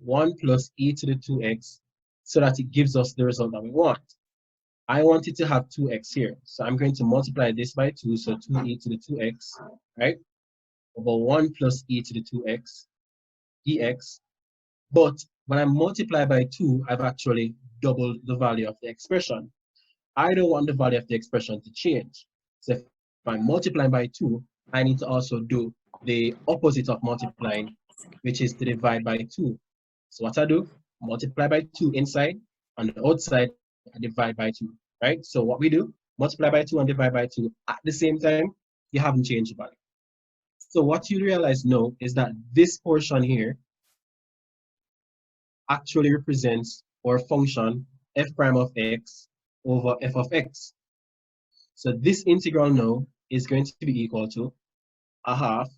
1 plus e to the 2x so that it gives us the result that we want. I want it to have 2x here. So I'm going to multiply this by 2, so 2e to the 2x, right? Over 1 plus e to the 2x dx. But when I multiply by 2, I've actually doubled the value of the expression. I don't want the value of the expression to change. So if I'm multiplying by 2, I need to also do the opposite of multiplying, which is to divide by 2. So what I do, multiply by 2 inside, on the outside, I divide by 2, right? So what we do, multiply by 2 and divide by 2 at the same time, you haven't changed the value. So what you realize now is that this portion here actually represents our function f prime of x over f of x. So this integral now is going to be equal to a half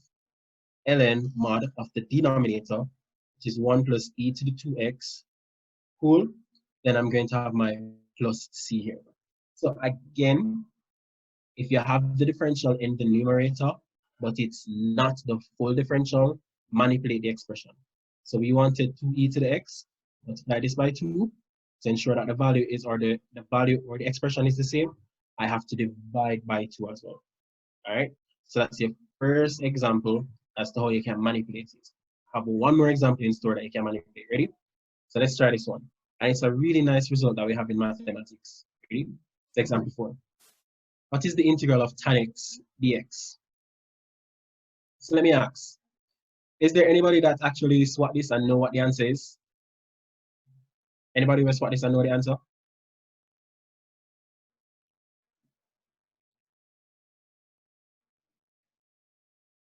ln mod of the denominator, which is 1 plus e to the 2x, cool? Then I'm going to have my plus c here. So again, if you have the differential in the numerator, but it's not the full differential, manipulate the expression. So we wanted 2e to the x, multiply this by 2, to ensure that the value is, or the value or the expression is the same, I have to divide by 2 as well. All right, so that's your first example as to how you can manipulate it. I have one more example in store that you can manipulate. Ready? So let's try this one. And it's a really nice result that we have in mathematics. Ready? It's example 4. What is the integral of tan x dx? So let me ask, is there anybody that actually swap this and know what the answer is? Anybody will swap this and know the answer?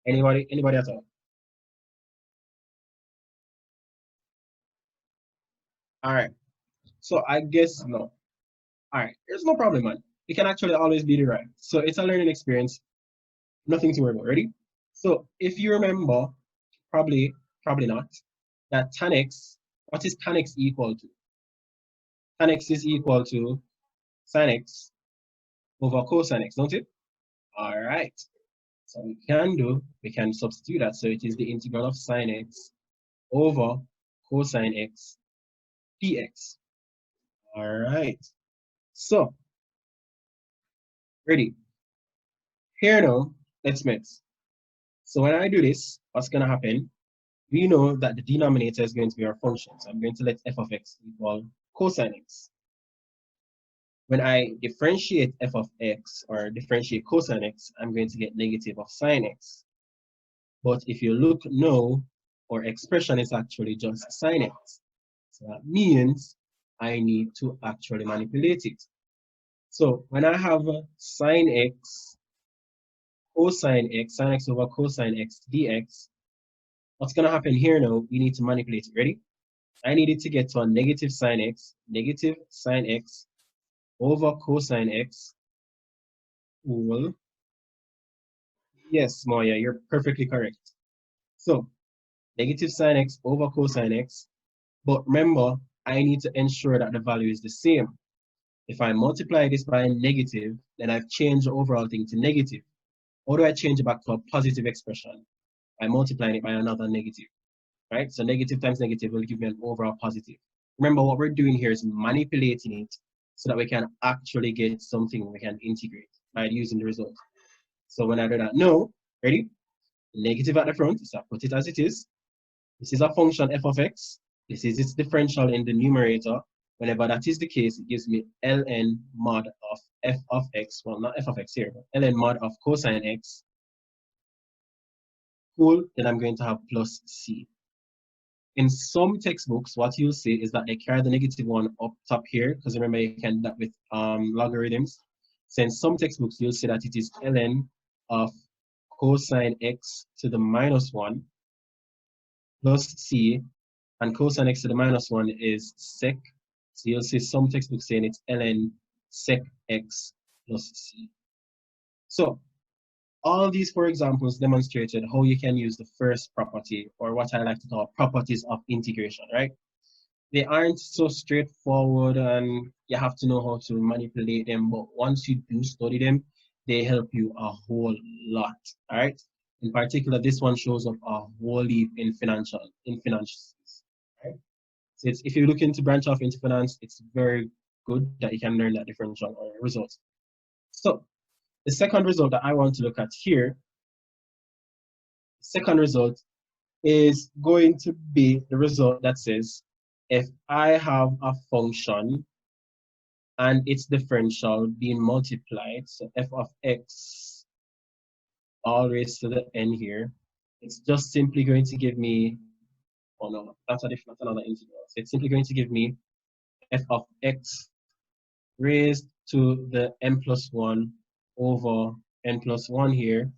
Anybody at all? All right, so I guess no. All right, there's no problem, man. It can actually always be the right. So it's a learning experience, nothing to worry about. Ready? So if you remember, probably not, that tan x, what is tan x equal to? Tan x is equal to sin x over cosine x, don't it? All right. So we can substitute that. So it is the integral of sin x over cosine x dx. All right. So, ready. Here now, let's mix. So when I do this, what's going to happen? We know that the denominator is going to be our function. So I'm going to let f of x equal cosine x. When I differentiate f of x or differentiate cosine x, I'm going to get negative of sine x. But if you look now, our expression is actually just sine x. So that means I need to actually manipulate it. So when I have sine x, cosine x, sine x over cosine x dx, what's going to happen here now? We need to manipulate it. Ready? I need it to get to a negative sine x over cosine x equal. Yes, Moya, you're perfectly correct. So negative sine x over cosine x. But remember, I need to ensure that the value is the same. If I multiply this by negative, then I've changed the overall thing to negative. How do I change it back to a positive expression? By multiplying it by another negative, right? So negative times negative will give me an overall positive. Remember, what we're doing here is manipulating it so that we can actually get something we can integrate by using the result. So when I do that, no, ready? Negative at the front, so I put it as it is. This is a function f of x. This is its differential in the numerator. Whenever that is the case, it gives me ln mod of f of x. Well, not f of x here, but ln mod of cosine x. Cool, then I'm going to have plus c. In some textbooks, what you'll see is that they carry the negative one up top here, because remember you can do that with logarithms. So in some textbooks, you'll see that it is ln of cosine x to the minus 1 plus c, and cosine x to the minus 1 is sec. So you'll see some textbooks saying it's ln sec x plus c. So all these four examples demonstrated how you can use the first property, or what I like to call properties of integration, right? They aren't so straightforward and you have to know how to manipulate them, but once you do study them, they help you a whole lot, all right? In particular, this one shows up a whole heap in financials. Right? So it's, if you're looking to branch off into finance, it's very good that you can learn that differential or result. So the second result that I want to look at here, second result is going to be the result that says if I have a function and its differential being multiplied, so f of x all raised to the n here, it's just simply going to give me, oh no, that's another integral. So it's simply going to give me f of x raised to the n plus 1 over n plus 1 here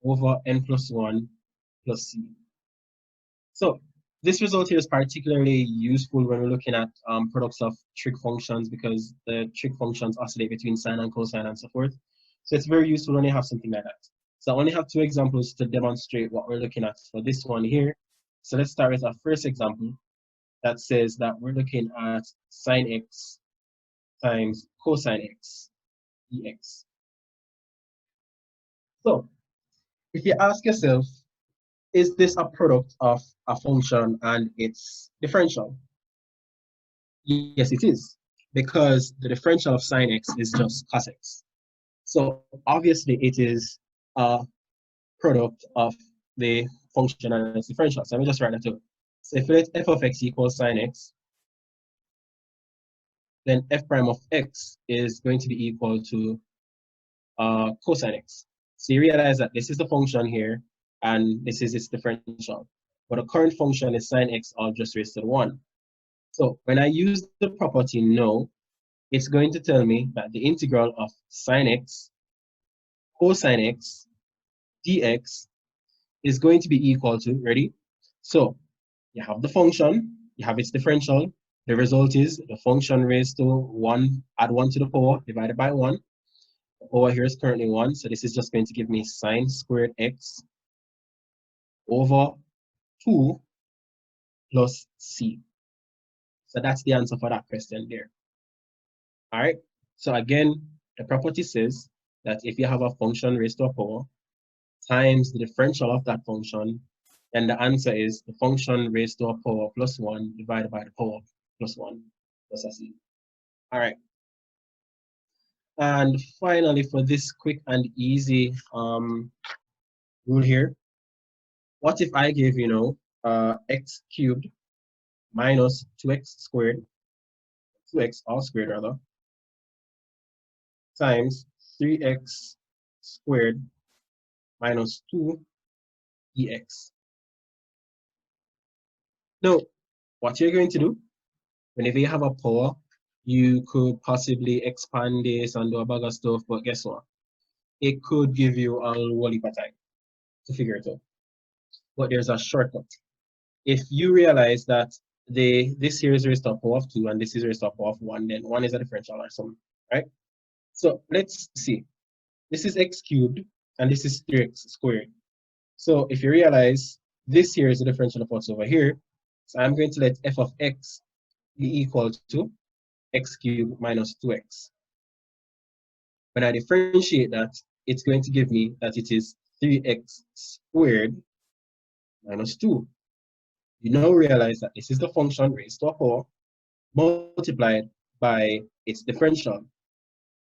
over n plus 1 plus c. So this result here is particularly useful when we're looking at products of trig functions, because the trig functions oscillate between sine and cosine and so forth. So it's very useful when you have something like that. So I only have two examples to demonstrate what we're looking at for this one here. So let's start with our first example that says that we're looking at sine x times cosine x dx. So if you ask yourself, is this a product of a function and its differential? Yes, it is, because the differential of sine x is just cos x. So obviously it is a product of the function and its differential. So let me just write that out. So if we let f of x equals sine x, then f prime of x is going to be equal to cosine x. So you realize that this is the function here, and this is its differential. But the current function is sine x all just raised to the 1. So when I use the property no, it's going to tell me that the integral of sine x cosine x dx is going to be equal to, ready? So you have the function, you have its differential. The result is the function raised to 1, add 1 to the power, divided by 1. The power here is currently 1, so this is just going to give me sine squared x over 2 plus c. So that's the answer for that question there. All right. So again, the property says that if you have a function raised to a power times the differential of that function, then the answer is the function raised to a power plus 1 divided by the power plus 1 plus a c. All right. And finally, for this quick and easy rule here, what if I give, x cubed minus 2x squared, 2x all squared rather, times 3x squared minus 2 dx. Now, what you're going to do, whenever you have a power, you could possibly expand this and do a bag of stuff, but guess what? It could give you a whole heap of time to figure it out. But there's a shortcut. If you realize that this here is raised to a power of 2 and this is raised to a power of 1, then 1 is a differential or something, right? So let's see. This is x cubed and this is 3x squared. So if you realize this here is the differential of what's over here, so I'm going to let f of x be equal to x cubed minus 2x. When I differentiate that, it's going to give me that it is 3x squared minus 2. You now realize that this is the function raised to a power multiplied by its differential.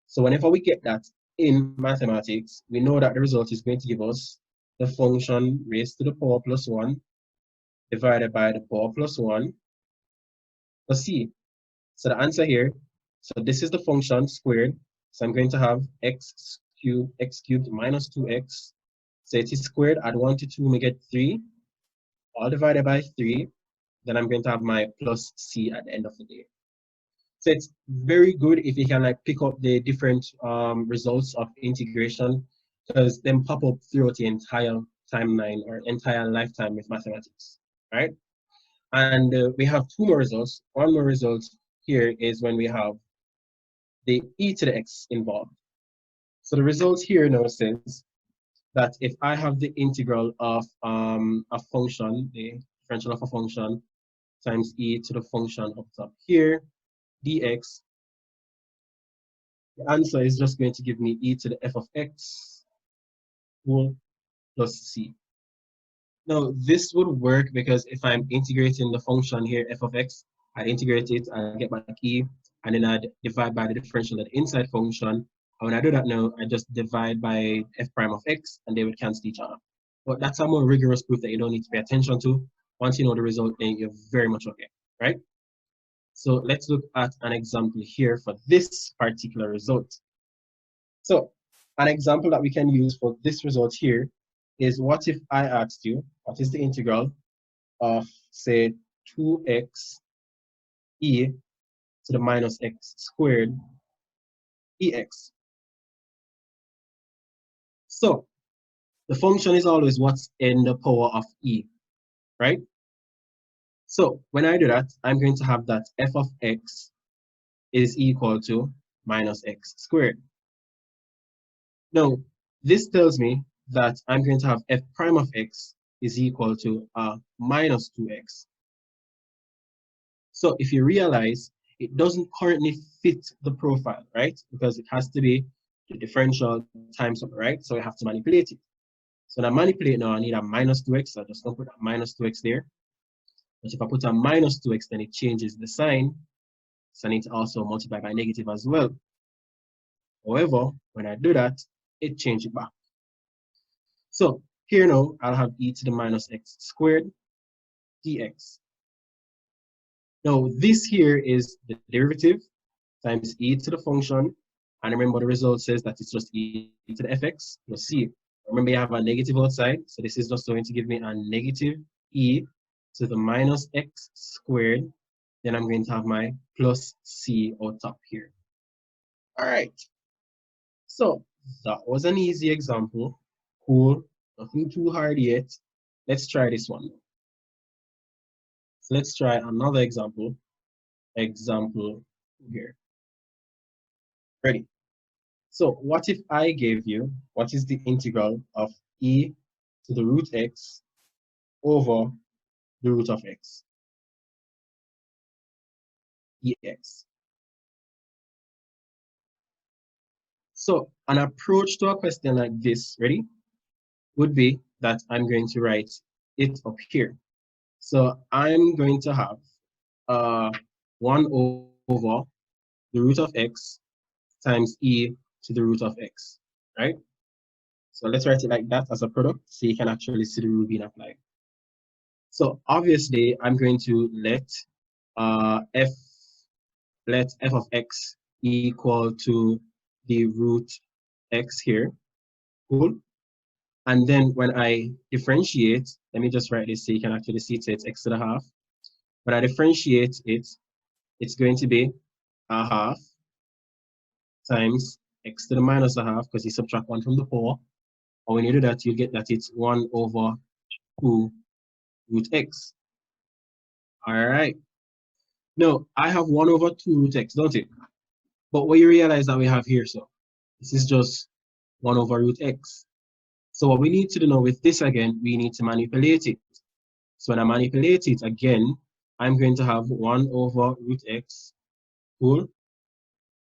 So whenever we get that in mathematics, we know that the result is going to give us the function raised to the power plus 1 divided by the power plus 1 plus c. So the answer here, so this is the function squared. So I'm going to have x cubed minus 2x. So it is squared, add 1 to 2, we get 3, all divided by 3. Then I'm going to have my plus c at the end of the day. So it's very good if you can like pick up the different results of integration, because them pop up throughout the entire timeline or entire lifetime with mathematics, right? And we have two more results. One more result here is when we have the e to the x involved. So the result here now says that if I have the integral of a function, the differential of a function times e to the function up top here, dx, the answer is just going to give me e to the f of x whole plus c. Now, this would work because if I'm integrating the function here, f of x, I'd integrate it, I'd get back e, and then I'd divide by the differential of the inside function. And when I do that now, I just divide by f prime of x, and they would cancel each other. But that's a more rigorous proof that you don't need to pay attention to. Once you know the result, then you're very much okay, right? So let's look at an example here for this particular result. So an example that we can use for this result here is, what if I asked you, what is the integral of, say, 2x e to the minus x squared ex? So the function is always what's in the power of e, right? So when I do that, I'm going to have that f of x is equal to minus x squared. Now, this tells me that I'm going to have f prime of x is equal to minus 2x. So if you realize, it doesn't currently fit the profile, right? Because it has to be the differential times something, right? So I have to manipulate it. So when I manipulate now, I need a minus 2x. So I'm just going to put a minus 2x there. But if I put a minus 2x, then it changes the sign. So I need to also multiply by negative as well. However, when I do that, it changes it back. So here now, I'll have e to the minus x squared dx. Now, this here is the derivative times e to the function. And remember, the result says that it's just e to the fx plus c. Remember, you have a negative outside. So this is just going to give me a negative e to the minus x squared. Then I'm going to have my plus c on top here. All right. So that was an easy example. Cool. Nothing too hard yet. Let's try this one. So let's try another example. Example here. Ready? So what if I gave you, what is the integral of e to the root x over the root of x? Ex. So an approach to a question like this, ready, would be that I'm going to write it up here. So I'm going to have 1 over the root of x times e to the root of x, right? So let's write it like that as a product so you can actually see the rule being applied. So obviously, I'm going to let f of x equal to the root x here. Cool. And then when I differentiate, let me just write this so you can actually see it. So it's x to the half. When I differentiate it, it's going to be a half times x to the minus a half, because you subtract 1 from the 4. And when you do that, you get that it's 1 over 2 root x. All right. Now, I have 1 over 2 root x, don't it? But what you realize that we have here, so this is just 1 over root x. So what we need to do now with this again, we need to manipulate it. So when I manipulate it again, I'm going to have 1 over root x. Cool.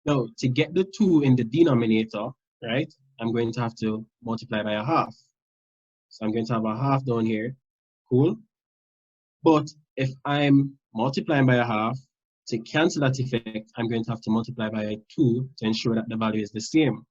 Now, to get the 2 in the denominator, right, I'm going to have to multiply by a half. So I'm going to have a half down here. Cool. But if I'm multiplying by a half, to cancel that effect, I'm going to have to multiply by 2 to ensure that the value is the same.